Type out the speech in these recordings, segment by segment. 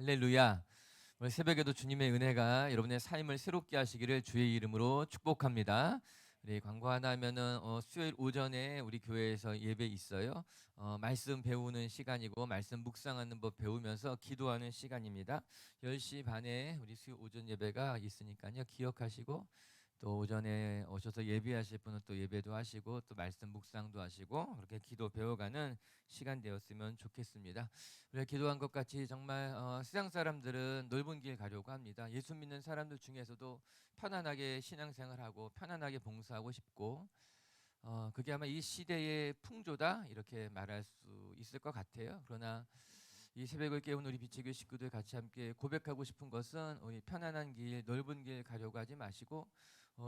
할렐루야. 오늘 새벽에도 주님의 은혜가 여러분의 삶을 새롭게 하시기를 주의 이름으로 축복합니다. 우리 광고 하나 하면은 수요일 오전에 우리 교회에서 예배 있어요. 말씀 배우는 시간이고 말씀 묵상하는 법 배우면서 기도하는 시간입니다. 10시 반에 우리 수요일 오전 예배가 있으니까요. 기억하시고 또 오전에 오셔서 예배하실 분은 또 예배도 하시고 또 말씀 묵상도 하시고 그렇게 기도 배워가는 시간 되었으면 좋겠습니다. 우리가 기도한 것 같이 정말 세상 사람들은 넓은 길 가려고 합니다. 예수 믿는 사람들 중에서도 편안하게 신앙생활하고 편안하게 봉사하고 싶고 그게 아마 이 시대의 풍조다 이렇게 말할 수 있을 것 같아요. 그러나 이 새벽을 깨운 우리 비치교 식구들 같이 함께 고백하고 싶은 것은 우리 편안한 길, 넓은 길 가려고 하지 마시고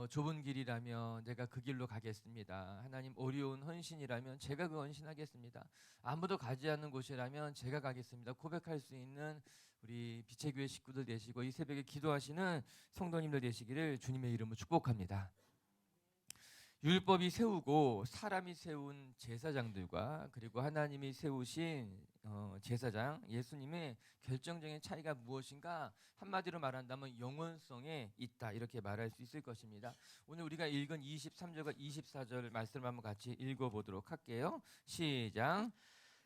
좁은 길이라면 내가 그 길로 가겠습니다. 하나님 어려운 헌신이라면 제가 그 헌신하겠습니다. 아무도 가지 않는 곳이라면 제가 가겠습니다. 고백할 수 있는 우리 비치교회 식구들 되시고 이 새벽에 기도하시는 성도님들 되시기를 주님의 이름으로 축복합니다. 율법이 세우고 사람이 세운 제사장들과 그리고 하나님이 세우신 제사장 예수님의 결정적인 차이가 무엇인가 한마디로 말한다면 영원성에 있다 이렇게 말할 수 있을 것입니다. 오늘 우리가 읽은 23절과 24절 말씀을 한번 같이 읽어보도록 할게요. 시작.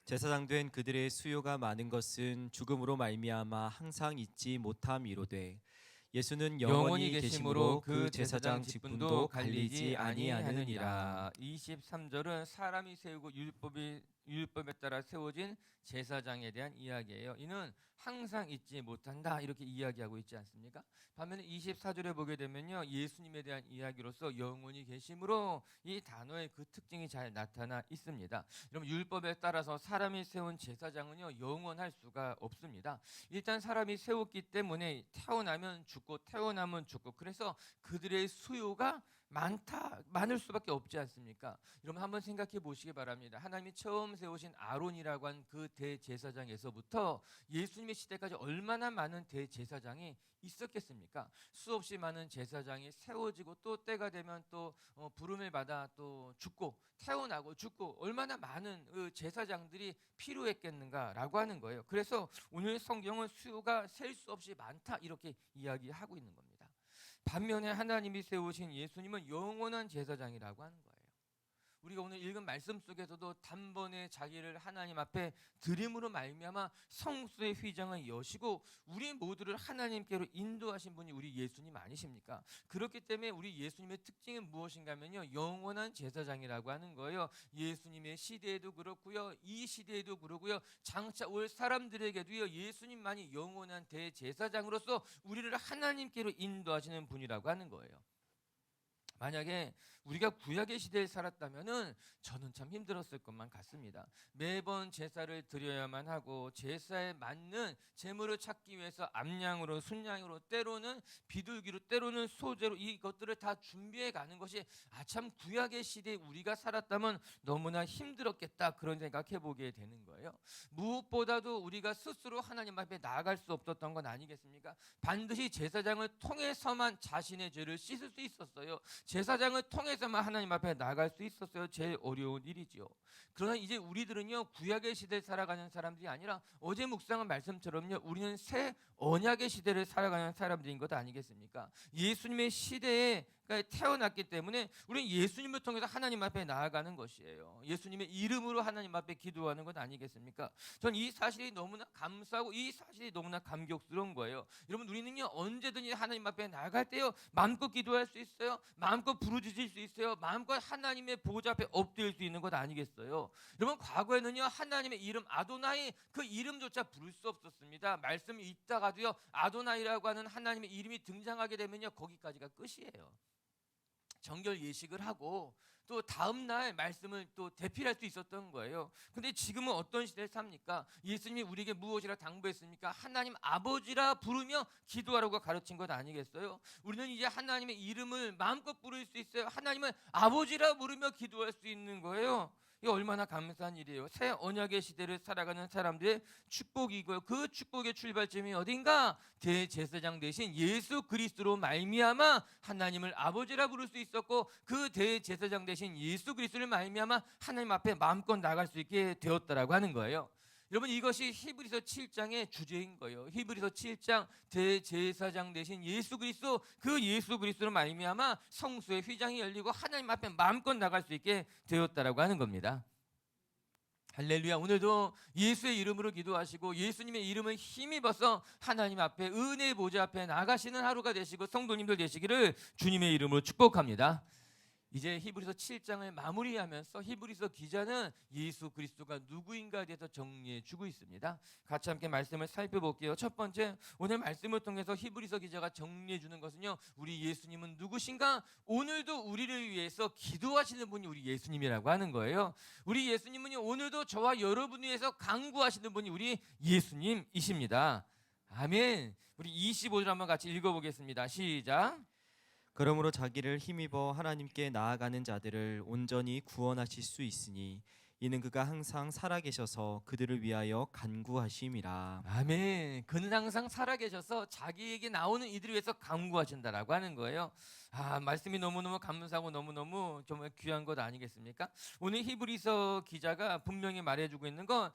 제사장 된 그들의 수요가 많은 것은 죽음으로 말미암아 항상 잊지 못함이로되 예수는 영원히 계심으로 그 제사장 직분도 갈리지 아니하느니라. 23절은 사람이 세우고 율법에 따라 세워진 제사장에 대한 이야기예요. 이는 항상 잊지 못한다 이렇게 이야기하고 있지 않습니까? 반면에 24절에 보게 되면요, 예수님에 대한 이야기로서 영원히 계심으로 이 단어의 그 특징이 잘 나타나 있습니다. 여러분, 율법에 따라서 사람이 세운 제사장은요 영원할 수가 없습니다. 일단 사람이 세웠기 때문에 태어나면 죽고 태어나면 죽고, 그래서 그들의 수요가 많을 수밖에 없지 않습니까? 여러분 한번 생각해 보시기 바랍니다. 하나님이 처음 세우신 아론이라고 한 그 대제사장에서부터 예수님의 시대까지 얼마나 많은 대제사장이 있었겠습니까? 수없이 많은 제사장이 세워지고 또 때가 되면 또 부름을 받아 또 죽고 태어나고 죽고 얼마나 많은 그 제사장들이 필요했겠는가라고 하는 거예요. 그래서 오늘 성경은 수요가 셀 수 없이 많다 이렇게 이야기하고 있는 겁니다. 반면에 하나님이 세우신 예수님은 영원한 제사장이라고 하는 거예요. 우리가 오늘 읽은 말씀 속에서도 단번에 자기를 하나님 앞에 드림으로 말미암아 성수의 휘장을 여시고 우리 모두를 하나님께로 인도하신 분이 우리 예수님 아니십니까? 그렇기 때문에 우리 예수님의 특징은 무엇인가 하면요, 영원한 제사장이라고 하는 거예요. 예수님의 시대에도 그렇고요, 이 시대에도 그렇고요, 장차 올 사람들에게도요, 예수님만이 영원한 대제사장으로서 우리를 하나님께로 인도하시는 분이라고 하는 거예요. 만약에 우리가 구약의 시대에 살았다면은 저는 참 힘들었을 것만 같습니다. 매번 제사를 드려야만 하고 제사에 맞는 제물을 찾기 위해서 암양으로 순양으로 때로는 비둘기로 때로는 소재로 이것들을 다 준비해 가는 것이 참 구약의 시대에 우리가 살았다면 너무나 힘들었겠다 그런 생각해 보게 되는 거예요. 무엇보다도 우리가 스스로 하나님 앞에 나아갈 수 없었던 건 아니겠습니까? 반드시 제사장을 통해서만 자신의 죄를 씻을 수 있었어요. 제사장을 통해서만 하나님 앞에 나아갈 수 있었어요. 제일 어려운 일이지요. 그러나 이제 우리들은요, 구약의 시대에 살아가는 사람들이 아니라 어제 묵상한 말씀처럼요, 우리는 새 언약의 시대를 살아가는 사람들인 것 아니겠습니까? 예수님의 시대에 태어났기 때문에 우리는 예수님을 통해서 하나님 앞에 나아가는 것이에요. 예수님의 이름으로 하나님 앞에 기도하는 것 아니겠습니까? 전 이 사실이 너무나 감사하고 이 사실이 너무나 감격스러운 거예요. 여러분, 우리는요 언제든지 하나님 앞에 나아갈 때요 마음껏 기도할 수 있어요. 마음껏 부르짖을 수 있어요. 마음껏 하나님의 보좌 앞에 엎드릴 수 있는 것 아니겠어요? 여러분, 과거에는요 하나님의 이름 아도나이, 그 이름조차 부를 수 없었습니다. 말씀이 있다가도요 아도나이라고 하는 하나님의 이름이 등장하게 되면요 거기까지가 끝이에요. 정결 예식을 하고 또 다음 날 말씀을 또 대필할 수 있었던 거예요. 근데 지금은 어떤 시대에 삽니까? 예수님이 우리에게 무엇이라 당부했습니까? 하나님 아버지라 부르며 기도하라고 가르친 것 아니겠어요? 우리는 이제 하나님의 이름을 마음껏 부를 수 있어요. 하나님은 아버지라 부르며 기도할 수 있는 거예요. 이게 얼마나 감사한 일이에요. 새 언약의 시대를 살아가는 사람들의 축복이고요. 그 축복의 출발점이 어딘가? 대제사장 대신 예수 그리스도로 말미암아 하나님을 아버지라 부를 수 있었고, 그 대제사장 대신 예수 그리스도를 말미암아 하나님 앞에 마음껏 나갈 수 있게 되었다라고 하는 거예요. 여러분 이것이 히브리서 7장의 주제인 거예요. 히브리서 7장 대제사장 되신 예수 그리스도, 그 예수 그리스도로 말미암아 성소의 휘장이 열리고 하나님 앞에 마음껏 나갈 수 있게 되었다라고 하는 겁니다. 할렐루야. 오늘도 예수의 이름으로 기도하시고 예수님의 이름을 힘입어서 하나님 앞에 은혜의 보좌 앞에 나가시는 하루가 되시고 성도님들 되시기를 주님의 이름으로 축복합니다. 이제 히브리서 7장을 마무리하면서 히브리서 기자는 예수 그리스도가 누구인가에 대해서 정리해 주고 있습니다. 같이 함께 말씀을 살펴볼게요. 첫 번째, 오늘 말씀을 통해서 히브리서 기자가 정리해 주는 것은요, 우리 예수님은 누구신가? 오늘도 우리를 위해서 기도하시는 분이 우리 예수님이라고 하는 거예요. 우리 예수님은요, 오늘도 저와 여러분을 위해서 간구하시는 분이 우리 예수님이십니다. 아멘. 우리 25절 한번 같이 읽어보겠습니다. 시작. 그러므로 자기를 힘입어 하나님께 나아가는 자들을 온전히 구원하실 수 있으니 이는 그가 항상 살아계셔서 그들을 위하여 간구하심이라. 아멘. 그는 항상 살아계셔서 자기에게 나오는 이들을 위해서 간구하신다라고 하는 거예요. 말씀이 너무너무 감사하고 너무너무 정말 귀한 것 아니겠습니까? 오늘 히브리서 기자가 분명히 말해주고 있는 건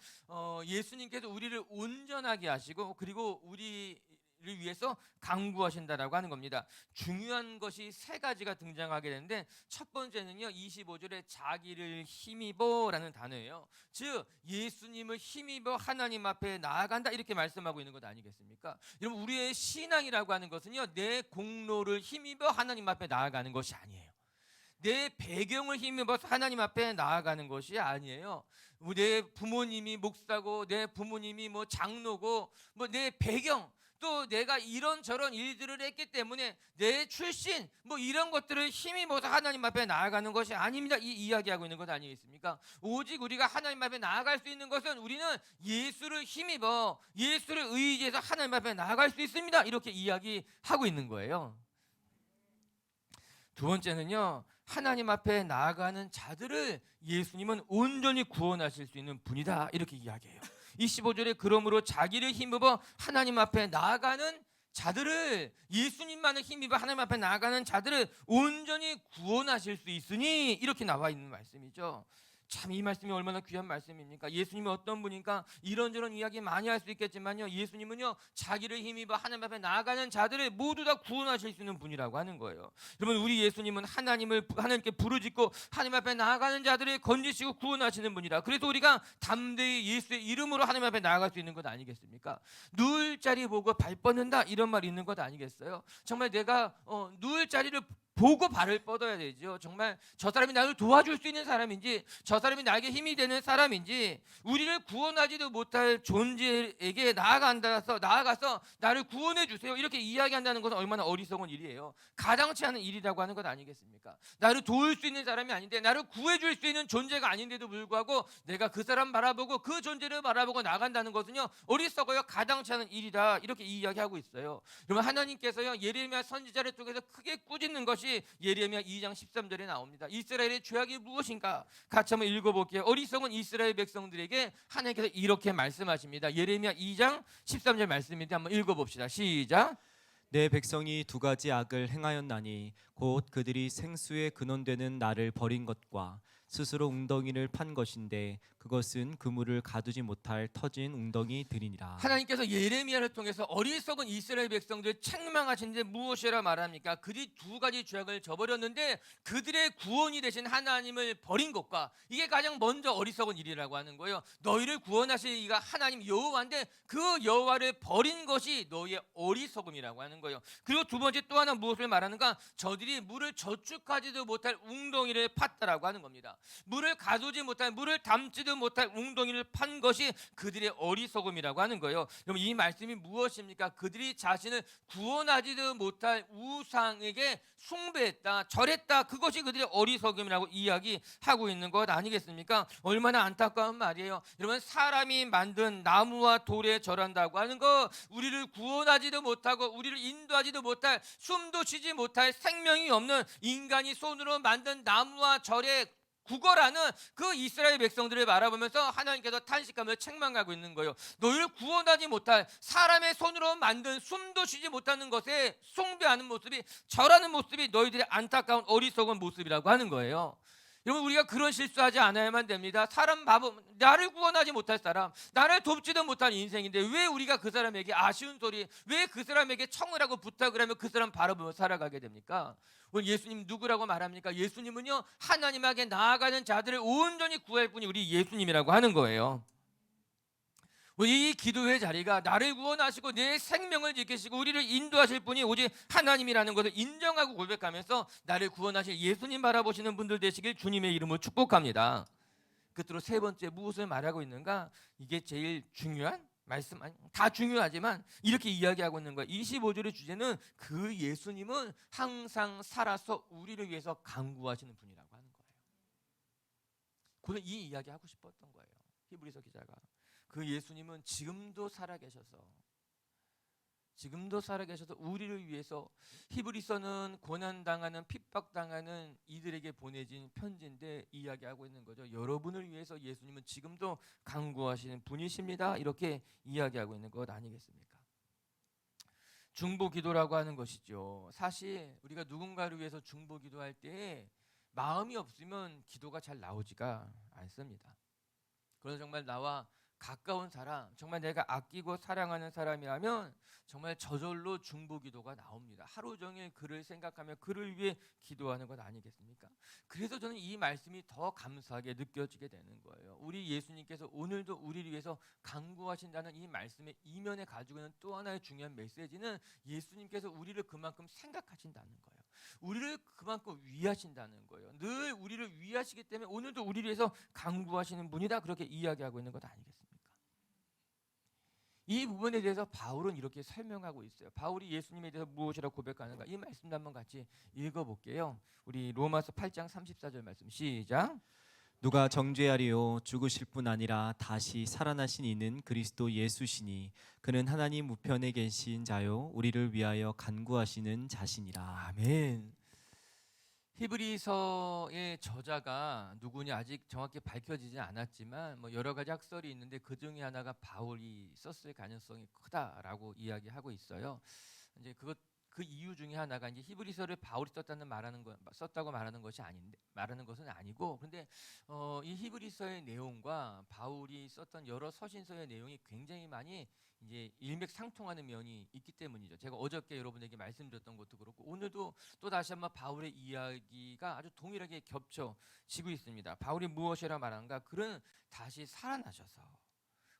예수님께서 우리를 온전하게 하시고 그리고 우리를 위해서 간구하신다라고 하는 겁니다. 중요한 것이 세 가지가 등장하게 되는데, 첫 번째는요, 25절에 자기를 힘입어라는 단어예요. 즉 예수님을 힘입어 하나님 앞에 나아간다, 이렇게 말씀하고 있는 것 아니겠습니까? 여러분, 우리의 신앙이라고 하는 것은요, 내 공로를 힘입어 하나님 앞에 나아가는 것이 아니에요. 내 배경을 힘입어서 하나님 앞에 나아가는 것이 아니에요. 내 부모님이 목사고 내 부모님이 장로고 내 배경, 또 내가 이런저런 일들을 했기 때문에 내 출신 이런 것들을 힘입어서 하나님 앞에 나아가는 것이 아닙니다. 이 이야기하고 있는 것 아니겠습니까? 오직 우리가 하나님 앞에 나아갈 수 있는 것은 우리는 예수를 힘입어 예수를 의지해서 하나님 앞에 나아갈 수 있습니다. 이렇게 이야기하고 있는 거예요. 두 번째는요, 하나님 앞에 나아가는 자들을 예수님은 온전히 구원하실 수 있는 분이다, 이렇게 이야기해요. 25절에 그러므로 자기를 힘입어 하나님 앞에 나아가는 자들을, 예수님만을 힘입어 하나님 앞에 나아가는 자들을 온전히 구원하실 수 있으니, 이렇게 나와 있는 말씀이죠. 참 이 말씀이 얼마나 귀한 말씀입니까? 예수님이 어떤 분인가 이런저런 이야기 많이 할 수 있겠지만요, 예수님은요 자기를 힘입어 하나님 앞에 나아가는 자들을 모두 다 구원하실 수 있는 분이라고 하는 거예요. 여러분, 우리 예수님은 하나님께 부르짖고 하나님 앞에 나아가는 자들을 건지시고 구원하시는 분이라. 그래서 우리가 담대히 예수의 이름으로 하나님 앞에 나아갈 수 있는 것 아니겠습니까? 누울 자리 보고 발 뻗는다, 이런 말 있는 것 아니겠어요? 정말 내가 누울 자리를 보고 발을 뻗어야 되죠. 정말 저 사람이 나를 도와줄 수 있는 사람인지, 저 사람이 나에게 힘이 되는 사람인지, 우리를 구원하지도 못할 존재에게 나아가서 나를 구원해 주세요, 이렇게 이야기한다는 것은 얼마나 어리석은 일이에요. 가당치 않은 일이라고 하는 것 아니겠습니까? 나를 도울 수 있는 사람이 아닌데, 나를 구해줄 수 있는 존재가 아닌데도 불구하고 내가 그 사람 바라보고 그 존재를 바라보고 나간다는 것은요, 어리석어요. 가당치 않은 일이다, 이렇게 이야기하고 있어요. 그러면 하나님께서요 예레미야 선지자를 통해서 크게 꾸짖는 것이 예레미야 2장 13절에 나옵니다. 이스라엘의 죄악이 무엇인가? 같이 한번 읽어볼게요. 어리석은 이스라엘 백성들에게 하나님께서 이렇게 말씀하십니다. 예레미야 2장 13절 말씀인데 한번 읽어봅시다. 시작. 내 백성이 두 가지 악을 행하였나니 곧 그들이 생수의 근원되는 나를 버린 것과 스스로 웅덩이를 판 것인데 그것은 그물을 가두지 못할 터진 웅덩이들이니라. 하나님께서 예레미야를 통해서 어리석은 이스라엘 백성들 책망하시는데 무엇이라 말합니까? 그들이 두 가지 죄악을 저버렸는데 그들의 구원이 되신 하나님을 버린 것과, 이게 가장 먼저 어리석은 일이라고 하는 거예요. 너희를 구원하실 이가 하나님 여호와인데 그 여호와를 버린 것이 너희의 어리석음이라고 하는 거예요. 그리고 두 번째 또 하나 무엇을 말하는가? 저들이 물을 저축하지도 못할 웅덩이를 팠다라고 하는 겁니다. 물을 가두지 못할, 물을 담지도 못할 웅덩이를 판 것이 그들의 어리석음이라고 하는 거예요. 그럼 이 말씀이 무엇입니까? 그들이 자신을 구원하지도 못할 우상에게 숭배했다, 절했다, 그것이 그들의 어리석음이라고 이야기하고 있는 것 아니겠습니까? 얼마나 안타까운 말이에요. 여러분, 사람이 만든 나무와 돌에 절한다고 하는 거, 우리를 구원하지도 못하고 우리를 인도하지도 못할, 숨도 쉬지 못할 생명이 없는 인간이 손으로 만든 나무와 절에 구걸하는 그 이스라엘 백성들을 바라보면서 하나님께서 탄식하며 책망하고 있는 거예요. 너희를 구원하지 못할, 사람의 손으로 만든 숨도 쉬지 못하는 것에 숭배하는 모습이, 절하는 모습이 너희들의 안타까운 어리석은 모습이라고 하는 거예요. 여러분 우리가 그런 실수하지 않아야만 됩니다. 사람 바보, 나를 구원하지 못할 사람, 나를 돕지도 못할 인생인데 왜 우리가 그 사람에게 아쉬운 소리, 왜 그 사람에게 청을 하고 부탁을 하며 그 사람 바라보며 살아가게 됩니까? 오늘 예수님 누구라고 말합니까? 예수님은요 하나님에게 나아가는 자들을 온전히 구할 분이 우리 예수님이라고 하는 거예요. 이 기도의 자리가 나를 구원하시고 내 생명을 지키시고 우리를 인도하실 분이 오직 하나님이라는 것을 인정하고 고백하면서 나를 구원하실 예수님 바라보시는 분들 되시길 주님의 이름으로 축복합니다. 끝으로 세 번째 무엇을 말하고 있는가? 이게 제일 중요한 말씀, 다 중요하지만 이렇게 이야기하고 있는 거예요. 25절의 주제는 그 예수님은 항상 살아서 우리를 위해서 간구하시는 분이라고 하는 거예요. 저는 이 이야기 하고 싶었던 거예요. 히브리서 기자가 그 예수님은 지금도 살아계셔서 우리를 위해서, 히브리서는 고난당하는 핍박당하는 이들에게 보내진 편지인데 이야기하고 있는 거죠. 여러분을 위해서 예수님은 지금도 간구하시는 분이십니다. 이렇게 이야기하고 있는 것 아니겠습니까? 중보기도라고 하는 것이죠. 사실 우리가 누군가를 위해서 중보기도할 때 마음이 없으면 기도가 잘 나오지가 않습니다. 그래서 정말 나와 가까운 사람, 정말 내가 아끼고 사랑하는 사람이라면 정말 저절로 중보기도가 나옵니다. 하루 종일 그를 생각하며 그를 위해 기도하는 것 아니겠습니까? 그래서 저는 이 말씀이 더 감사하게 느껴지게 되는 거예요. 우리 예수님께서 오늘도 우리를 위해서 간구하신다는 이 말씀의 이면에 가지고 있는 또 하나의 중요한 메시지는 예수님께서 우리를 그만큼 생각하신다는 거예요. 우리를 그만큼 위하신다는 거예요. 늘 우리를 위하시기 때문에 오늘도 우리를 위해서 간구하시는 분이다, 그렇게 이야기하고 있는 것 아니겠습니까? 이 부분에 대해서 바울은 이렇게 설명하고 있어요. 바울이 예수님에 대해서 무엇이라고 고백하는가? 이 말씀도 한번 같이 읽어볼게요. 우리 로마서 8장 34절 말씀 시작. 누가 정죄하리요? 죽으실 뿐 아니라 다시 살아나신 이는 그리스도 예수시니 그는 하나님 우편에 계신 자요 우리를 위하여 간구하시는 자시니라. 아멘. 히브리서의 저자가 누구냐 아직 정확히 밝혀지지 않았지만 여러 가지 학설이 있는데 그 중에 하나가 바울이 썼을 가능성이 크다라고 이야기하고 있어요. 이제 그 이유 중에 하나가 이제 히브리서를 바울이 썼다고 말하는 것은 아니고, 그런데 이 히브리서의 내용과 바울이 썼던 여러 서신서의 내용이 굉장히 많이 이제 일맥상통하는 면이 있기 때문이죠. 제가 어저께 여러분에게 말씀드렸던 것도 그렇고 오늘도 또 다시 한번 바울의 이야기가 아주 동일하게 겹쳐지고 있습니다. 바울이 무엇이라 말하는가? 그는 다시 살아나셔서,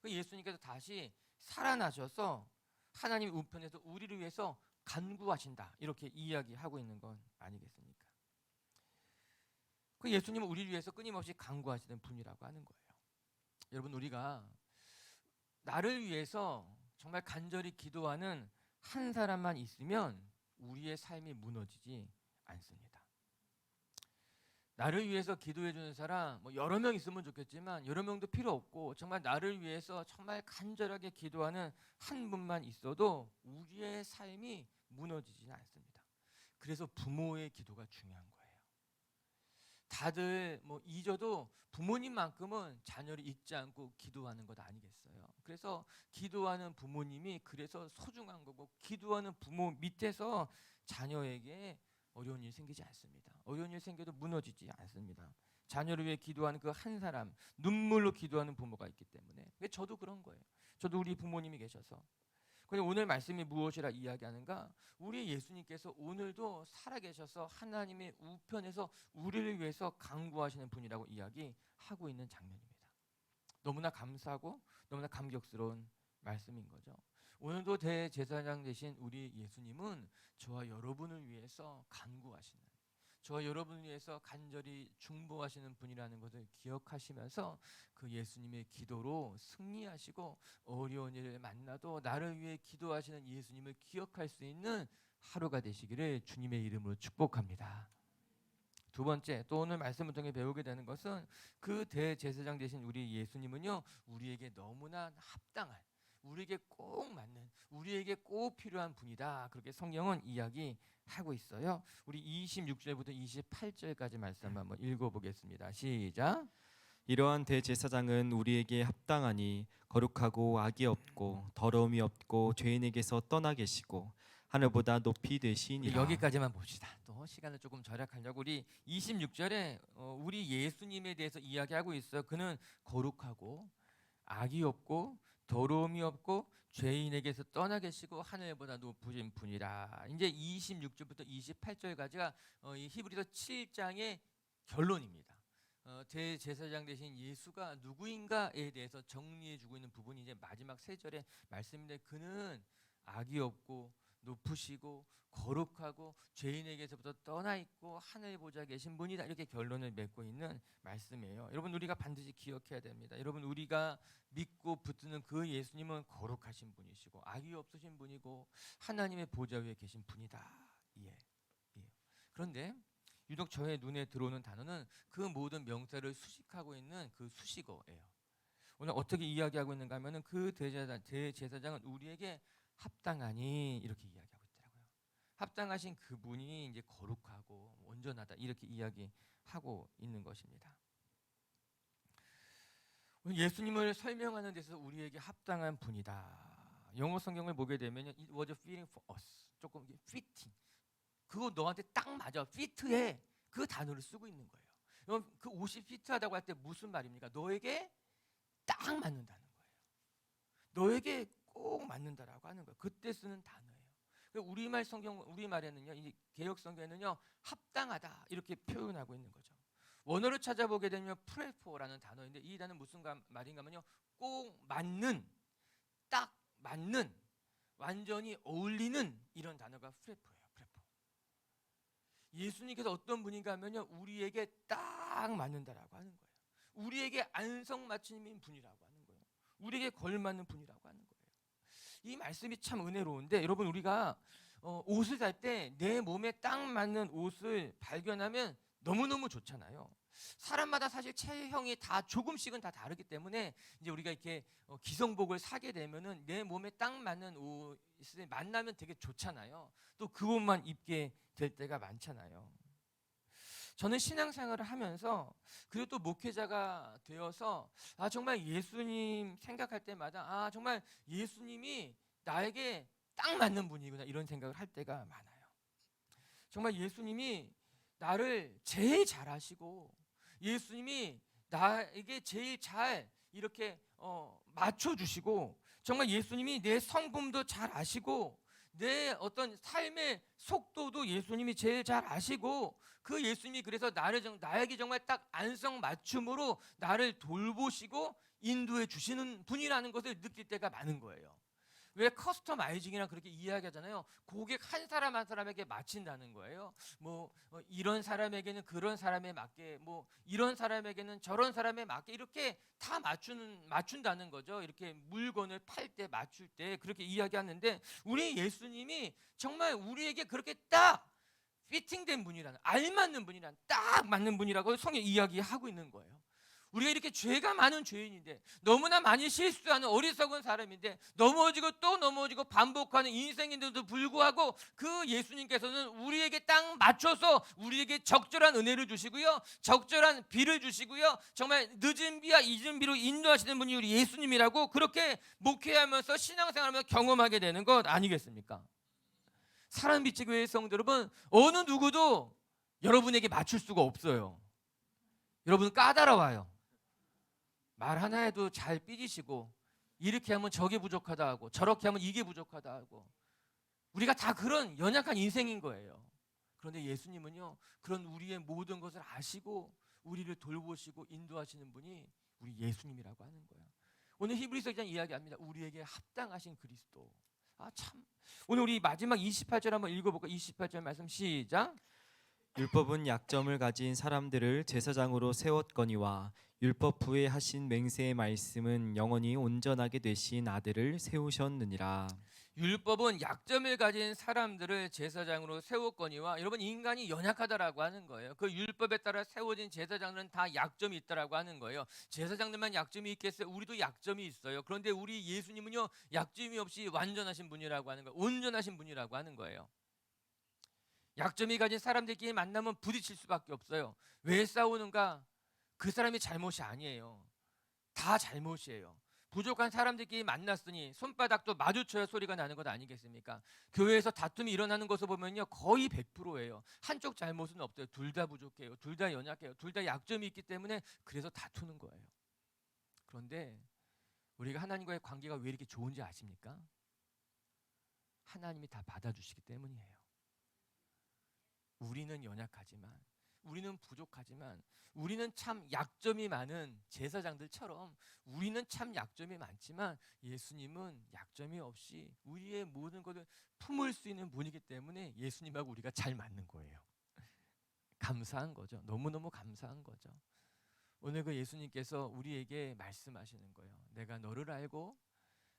예수님께서 다시 살아나셔서 하나님 우편에서 우리를 위해서 간구하신다, 이렇게 이야기하고 있는 건 아니겠습니까? 그 예수님은 우리를 위해서 끊임없이 간구하시는 분이라고 하는 거예요. 여러분, 우리가 나를 위해서 정말 간절히 기도하는 한 사람만 있으면 우리의 삶이 무너지지 않습니다. 나를 위해서 기도해 주는 사람 여러 명 있으면 좋겠지만 여러 명도 필요 없고 정말 나를 위해서 정말 간절하게 기도하는 한 분만 있어도 우리의 삶이 무너지지는 않습니다. 그래서 부모의 기도가 중요한 거예요. 다들 잊어도 부모님만큼은 자녀를 잊지 않고 기도하는 것 아니겠어요? 그래서 기도하는 부모님이 그래서 소중한 거고, 기도하는 부모 밑에서 자녀에게 어려운 일 생기지 않습니다. 어려운 일 생겨도 무너지지 않습니다. 자녀를 위해 기도하는 그 한 사람, 눈물로 기도하는 부모가 있기 때문에. 저도 그런 거예요. 저도 우리 부모님이 계셔서. 그런데 오늘 말씀이 무엇이라 이야기하는가? 우리 예수님께서 오늘도 살아계셔서 하나님의 우편에서 우리를 위해서 간구하시는 분이라고 이야기하고 있는 장면입니다. 너무나 감사하고 너무나 감격스러운 말씀인 거죠. 오늘도 대제사장 되신 우리 예수님은 저와 여러분을 위해서 간구하시는, 저와 여러분을 위해서 간절히 중보하시는 분이라는 것을 기억하시면서 그 예수님의 기도로 승리하시고 어려운 일을 만나도 나를 위해 기도하시는 예수님을 기억할 수 있는 하루가 되시기를 주님의 이름으로 축복합니다. 두 번째, 또 오늘 말씀을 통해 배우게 되는 것은 그 대제사장 되신 우리 예수님은요, 우리에게 너무나 합당한, 우리에게 꼭 맞는, 우리에게 꼭 필요한 분이다, 그렇게 성경은 이야기하고 있어요. 우리 26절부터 28절까지 말씀 한번 읽어보겠습니다. 시작. 이러한 대제사장은 우리에게 합당하니 거룩하고 악이 없고 더러움이 없고 죄인에게서 떠나 계시고 하늘보다 높이 되시니라. 여기까지만 봅시다. 또 시간을 조금 절약하려고 우리 26절에 우리 예수님에 대해서 이야기하고 있어요. 그는 거룩하고 악이 없고 더러움이 없고 죄인에게서 떠나 계시고 하늘보다 높으신 분이라. 이제 26절부터 28절까지가 이 히브리서 7장의 결론입니다. 대제사장 되신 예수가 누구인가에 대해서 정리해주고 있는 부분이 이제 마지막 세 절의 말씀인데, 그는 악이 없고 높으시고 거룩하고 죄인에게서부터 떠나 있고 하늘 보좌 계신 분이다, 이렇게 결론을 맺고 있는 말씀이에요. 여러분, 우리가 반드시 기억해야 됩니다. 여러분, 우리가 믿고 붙드는 그 예수님은 거룩하신 분이시고 악이 없으신 분이고 하나님의 보좌 위에 계신 분이다. 예. 그런데 유독 저의 눈에 들어오는 단어는 그 모든 명사를 수식하고 있는 그 수식어예요. 오늘 어떻게 이야기하고 있는가 하면은 그 대제사장은 우리에게 합당하니, 이렇게 이야기하고 있더라고요. 합당하신 그분이 이제 거룩하고 온전하다, 이렇게 이야기하고 있는 것입니다. 오늘 예수님을 설명하는 데서 우리에게 합당한 분이다. 영어 성경을 보게 되면 it was fitting for us, 조금 fitting, 그거 너한테 딱 맞아, 피트해, 그 단어를 쓰고 있는 거예요. 여러분, 그 옷이 피트하다고 할 때 무슨 말입니까? 너에게 딱 맞는다는 거예요. 너에게 꼭 맞는다라고 하는 거예요. 그때 쓰는 단어예요. 우리말 성경, 우리말에는요, 이 개역 성경에는요, 합당하다, 이렇게 표현하고 있는 거죠. 원어를 찾아보게 되면 프레포라는 단어인데, 이 단어는 무슨 말인가 하면요, 꼭 맞는, 딱 맞는, 완전히 어울리는, 이런 단어가 프레포예요. 프레포. 예수님께서 어떤 분인가 하면요, 우리에게 딱 맞는다라고 하는 거예요. 우리에게 안성맞춤인 분이라고 하는 거예요. 우리에게 걸맞는 분이라고 하는 거예요. 이 말씀이 참 은혜로운데, 여러분, 우리가 옷을 살 때 내 몸에 딱 맞는 옷을 발견하면 너무너무 좋잖아요. 사람마다 사실 체형이 다 조금씩은 다 다르기 때문에 이제 우리가 이렇게 기성복을 사게 되면은 내 몸에 딱 맞는 옷을 만나면 되게 좋잖아요. 또 그 옷만 입게 될 때가 많잖아요. 저는 신앙생활을 하면서, 그리고 또 목회자가 되어서 정말 예수님 생각할 때마다 정말 예수님이 나에게 딱 맞는 분이구나, 이런 생각을 할 때가 많아요. 정말 예수님이 나를 제일 잘 아시고 예수님이 나에게 제일 잘 이렇게 맞춰주시고, 정말 예수님이 내 성품도 잘 아시고 내 어떤 삶의 속도도 예수님이 제일 잘 아시고, 그 예수님이 그래서 나에게 정말 딱 안성맞춤으로 나를 돌보시고 인도해 주시는 분이라는 것을 느낄 때가 많은 거예요. 왜 커스터마이징이랑 그렇게 이야기하잖아요. 고객 한 사람 한 사람에게 맞춘다는 거예요. 이런 사람에게는 그런 사람에 맞게, 이런 사람에게는 저런 사람에 맞게, 이렇게 다 맞춘다는 거죠. 이렇게 물건을 팔 때, 맞출 때 그렇게 이야기하는데, 우리 예수님이 정말 우리에게 그렇게 딱 피팅된 분이라는, 알맞는 분이라는, 딱 맞는 분이라고 성경 이야기하고 있는 거예요. 우리가 이렇게 죄가 많은 죄인인데, 너무나 많이 실수하는 어리석은 사람인데, 넘어지고 또 넘어지고 반복하는 인생인데도 불구하고 그 예수님께서는 우리에게 딱 맞춰서 우리에게 적절한 은혜를 주시고요, 적절한 비를 주시고요, 정말 늦은 비와 잊은 비로 인도하시는 분이 우리 예수님이라고, 그렇게 목회하면서 신앙생활하면서 경험하게 되는 것 아니겠습니까? 사랑빛의 성도 여러분, 어느 누구도 여러분에게 맞출 수가 없어요. 여러분 까다로워요. 말 하나 해도 잘 삐지시고, 이렇게 하면 저게 부족하다 하고, 저렇게 하면 이게 부족하다 하고, 우리가 다 그런 연약한 인생인 거예요. 그런데 예수님은요, 그런 우리의 모든 것을 아시고 우리를 돌보시고 인도하시는 분이 우리 예수님이라고 하는 거예요. 오늘 히브리서 2장 이야기합니다. 우리에게 합당하신 그리스도. 참. 오늘 우리 마지막 28절 한번 읽어볼까요? 28절 말씀 시작. 율법은 약점을 가진 사람들을 제사장으로 세웠거니와 율법 후에 하신 맹세의 말씀은 영원히 온전하게 되신 아들을 세우셨느니라. 율법은 약점을 가진 사람들을 제사장으로 세웠거니와, 여러분, 인간이 연약하다라고 하는 거예요. 그 율법에 따라 세워진 제사장들은 다 약점이 있다라고 하는 거예요. 제사장들만 약점이 있겠어요? 우리도 약점이 있어요. 그런데 우리 예수님은요, 약점이 없이 완전하신 분이라고 하는 거예요. 온전하신 분이라고 하는 거예요. 약점이 가진 사람들끼리 만나면 부딪힐 수밖에 없어요. 왜 싸우는가? 그 사람이 잘못이 아니에요. 다 잘못이에요. 부족한 사람들끼리 만났으니 손바닥도 마주쳐야 소리가 나는 것 아니겠습니까? 교회에서 다툼이 일어나는 것을 보면요, 거의 100%예요. 한쪽 잘못은 없어요. 둘 다 부족해요. 둘 다 연약해요. 둘 다 약점이 있기 때문에 그래서 다투는 거예요. 그런데 우리가 하나님과의 관계가 왜 이렇게 좋은지 아십니까? 하나님이 다 받아주시기 때문이에요. 우리는 연약하지만, 우리는 부족하지만, 우리는 참 약점이 많은 제사장들처럼 우리는 참 약점이 많지만 예수님은 약점이 없이 우리의 모든 것을 품을 수 있는 분이기 때문에 예수님하고 우리가 잘 맞는 거예요. 감사한 거죠. 너무너무 감사한 거죠. 오늘 그 예수님께서 우리에게 말씀하시는 거예요. 내가 너를 알고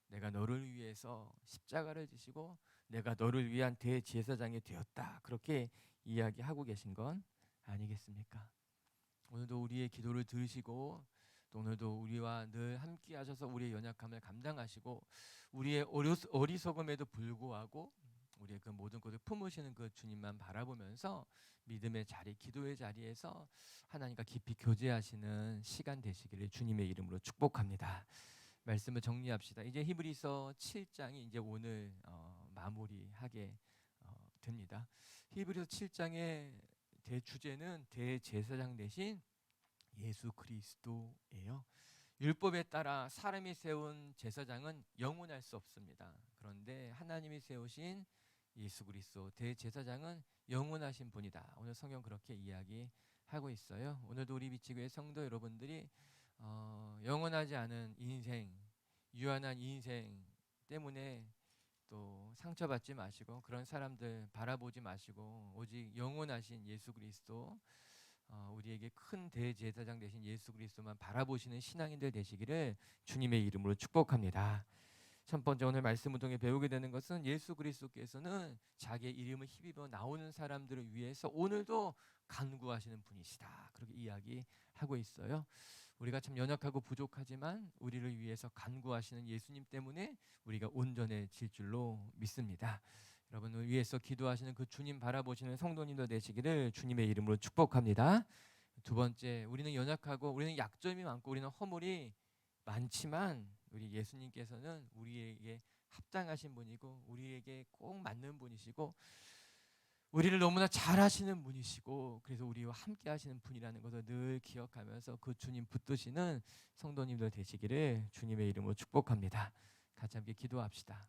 내가 너를 위해서 십자가를 지시고 내가 너를 위한 대제사장이 되었다. 그렇게 이야기하고 계신 건 아니겠습니까? 오늘도 우리의 기도를 들으시고 또 오늘도 우리와 늘 함께 하셔서 우리의 연약함을 감당하시고 우리의 어리석음에도 불구하고 우리의 그 모든 것을 품으시는 그 주님만 바라보면서 믿음의 자리, 기도의 자리에서 하나님과 깊이 교제하시는 시간 되시기를 주님의 이름으로 축복합니다. 말씀을 정리합시다. 이제 히브리서 7장이 이제 오늘 마무리하게 됩니다. 히브리서 7장의 대주제는 대제사장 대신 예수 그리스도예요. 율법에 따라 사람이 세운 제사장은 영원할 수 없습니다. 그런데 하나님이 세우신 예수 그리스도 대제사장은 영원하신 분이다. 오늘 성경 그렇게 이야기하고 있어요. 오늘도 우리 비치교회 성도 여러분들이 영원하지 않은 인생, 유한한 인생 때문에 또 상처받지 마시고 그런 사람들 바라보지 마시고 오직 영원하신 예수 그리스도, 우리에게 큰 대제사장 되신 예수 그리스도만 바라보시는 신앙인들 되시기를 주님의 이름으로 축복합니다. 첫 번째 오늘 말씀을 통해 배우게 되는 것은 예수 그리스도께서는 자기의 이름을 힘입어 나오는 사람들을 위해서 오늘도 간구하시는 분이시다. 그렇게 이야기하고 있어요. 우리가 참 연약하고 부족하지만 우리를 위해서 간구하시는 예수님 때문에 우리가 온전해질 줄로 믿습니다. 여러분을 위해서 기도하시는 그 주님 바라보시는 성도님도 되시기를 주님의 이름으로 축복합니다. 두 번째, 우리는 연약하고 우리는 약점이 많고 우리는 허물이 많지만 우리 예수님께서는 우리에게 합당하신 분이고 우리에게 꼭 맞는 분이시고 우리를 너무나 잘 하시는 분이시고 그래서 우리와 함께 하시는 분이라는 것을 늘 기억하면서 그 주님 붙드시는 성도님들 되시기를 주님의 이름으로 축복합니다. 같이 함께 기도합시다.